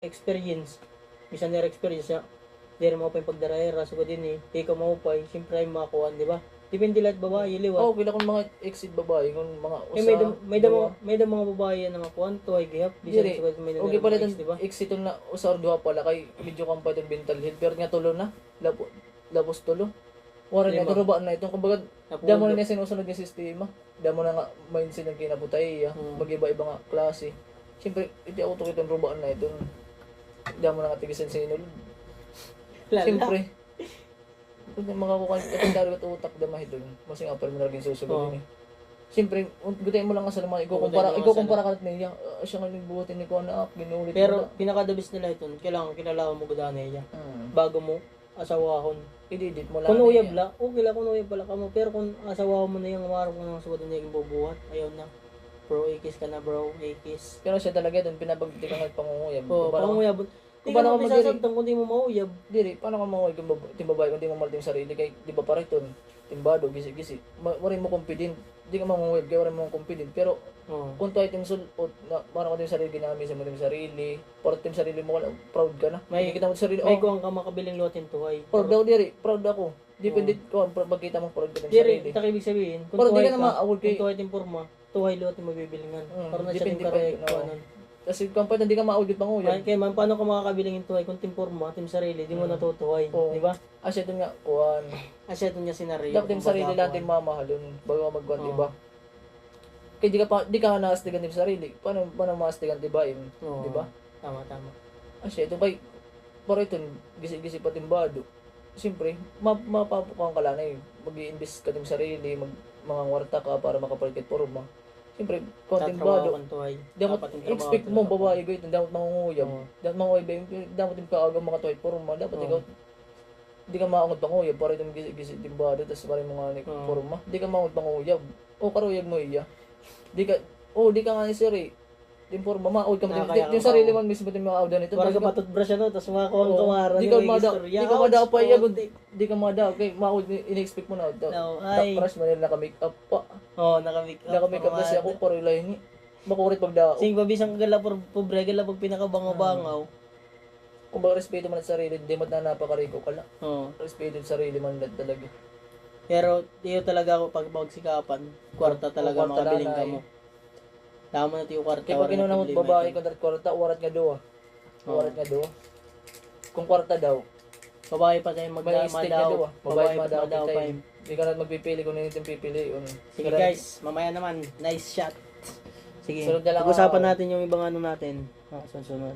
experience. Bisan na experience niya. Di rin mo pa yung pagdarayera. So, din eh. Di ka mo pa. Siyempre ay makuhaan, di ba? Depende lahat babae, liwa. Oo, pila kung mga exit babae, kung mga Eh, may da mga babae yan nga kuhan to, ay gihap. Bisan Diri, sa may okay pala ex, itong di ba? exit na usar duha pala kay medyo kang pa itong mental health. Pero nga tulo na, labos tulo. Wala na, Lima. ito ba na itong kumbaga, Napulo. damo na niya sinusunod yung sistema. Damo na nga mindset ng kinabutay, mag-iba-iba nga klase. Siyempre, hindi ako ito itong rubaan na itong damo na nga tigisan sa inulod. Lala. Siyempre, kung mga kukan, itong dalagat utak damah ito, mas nga pa rin naging susunod yun eh. Siyempre, gutay mo lang nga sa naman, ikukumpara ka natin niya, siya nga nagbuhatin ni ko anak, ginulit mo Pero na. pinakadabis nila ito, kailangan kilalaman mo gudana niya. Bago mo asawahon. Ididit mo lang. Kung uyab la, okay lang kung uyab pala ka mo. Pero kung asawahon mo na yung umarap ka ng suwad na yung bubuhat, ayaw na. Bro, ikis ka na bro, ikis. Pero siya talaga doon, pinabagti ka nga pangunguyab. Oo, panguyab. Di ka mo pisasabtang kung di mo mauyab. Diri, paano ka manguyab kung babae kung di mo malating sarili? Kay, di ba pare ito, timbado, gisi-gisi. Warin mo confident. Di ka manguyab, kaya warin mo confident. Pero, kung tayo itong sulot, paano ka din sarili, ginamit sa mo yung sarili, para yung sarili mo, proud ka na. May kita mo sa sarili, may kuwang ka makabiling lutin tuhay. Proud daw, diri, proud ako. Depende ko, pagkita mo proud ka ng Diri, sarili. tak ibig sabihin, kung Pero di tuhay ka na ka, maawag kay... kung tuhay timpurma, tuhay lutin mo bibilingan. Para na siya Depende yung pa karoon. Kasi kung pa hindi ka maawag yung panguyab. Kaya man, paano ka makakabiling yung tuhay kung timpurma, tim sarili, di mo natutuhay. Di ba? Asya doon nga, kuhan. Asya doon niya sinaryo. Dapat yung sarili natin mamahalon bago ka magkuhan, di ba? Kaya di ka nga naastigan din sa sarili. Paano maastigan, di ba? Di ba? Tama. Asya, ito ba, para ito, gisi-gisi pa timbado. Siyempre, mapapukang ka lang eh. Mag-i-invest ka din sa sarili, mga warta ka para makapalit ka porma. Siyempre, konting bado. Dapat expect mo babae ko ito, dapat mangunguyab. Dapat mangunguyab, dapat yung kaagaw makatuhay porma. Dapat ikaw, di ka maangod panguyab para itong gisi-gisi timbado, tapos para yung mga porma. Di ka maangod panguyab. O karuyag mo iya. Di ka nga ni sir eh. Yung porma, maawag ka mo. Yung sarili mo mismo din maawag na ito. Para ka patutbrush ano, tapos makakuha kumaran. Di ka madaw pa iya. Di ka madaw. Okay, maawag, in-expect mo na. Crush mo nila naka-make up pa. Oo, naka-make up. Naka-make up kasi ako, parulay ni. Makurit pagdao. Sing babisang kagala pobre, gala pag pinakabangaw-bangaw. Kung ba respeto man sa sarili, di mo na napakariko ka lang. Oo. Respeto sa sarili man talaga. Pero, tiyo talaga ako pag pagsikapan, kwarta talaga makabiling ka mo. Tama na tiyo kwarta. Kaya pag inuna mo babae kontra kwarta, warat nga doon. Warat nga doon. Kung kwarta daw, babae pa tayo magmadaw. Babae pa daw pa. Hindi ka na magpipili kung nino yung pipili. Sige guys, mamaya naman. Nice shot. Sige, pag-usapan natin yung ibang ano natin. Sunod.